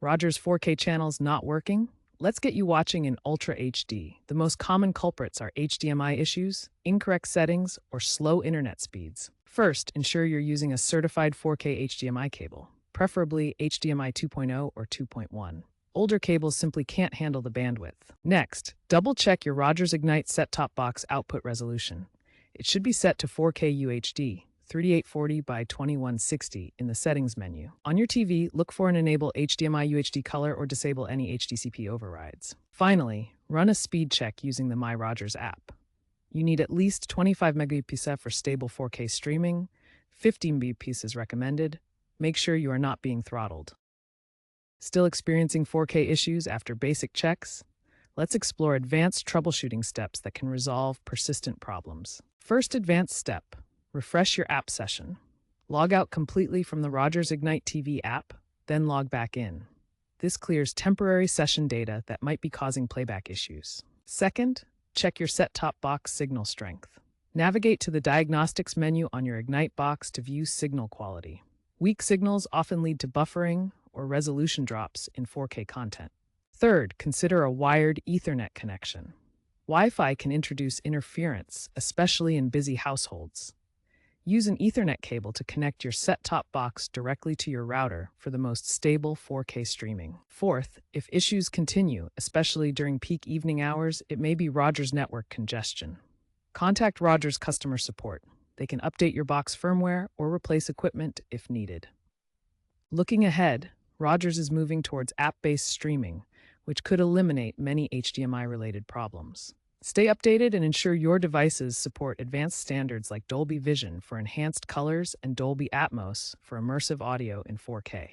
Rogers 4K channels not working? Let's get you watching in Ultra HD. The most common culprits are HDMI issues, incorrect settings, or slow internet speeds. First, ensure you're using a certified 4K HDMI cable, preferably HDMI 2.0 or 2.1. Older cables simply can't handle the bandwidth. Next, double-check your Rogers Ignite set-top box output resolution. It should be set to 4K UHD, 3840 by 2160 in the settings menu. On your TV, look for and enable HDMI UHD color or disable any HDCP overrides. Finally, run a speed check using the My Rogers app. You need at least 25 Mbps for stable 4K streaming, 15 Mbps is recommended. Make sure you are not being throttled. Still experiencing 4K issues after basic checks? Let's explore advanced troubleshooting steps that can resolve persistent problems. First advanced step, refresh your app session. Log out completely from the Rogers Ignite TV app, then log back in. This clears temporary session data that might be causing playback issues. Second, check your set-top box signal strength. Navigate to the Diagnostics menu on your Ignite box to view signal quality. Weak signals often lead to buffering or resolution drops in 4K content. Third, consider a wired Ethernet connection. Wi-Fi can introduce interference, especially in busy households. Use an Ethernet cable to connect your set-top box directly to your router for the most stable 4K streaming. Fourth, if issues continue, especially during peak evening hours, it may be Rogers network congestion. Contact Rogers customer support. They can update your box firmware or replace equipment if needed. Looking ahead, Rogers is moving towards app-based streaming, which could eliminate many HDMI-related problems. Stay updated and ensure your devices support advanced standards like Dolby Vision for enhanced colors and Dolby Atmos for immersive audio in 4K.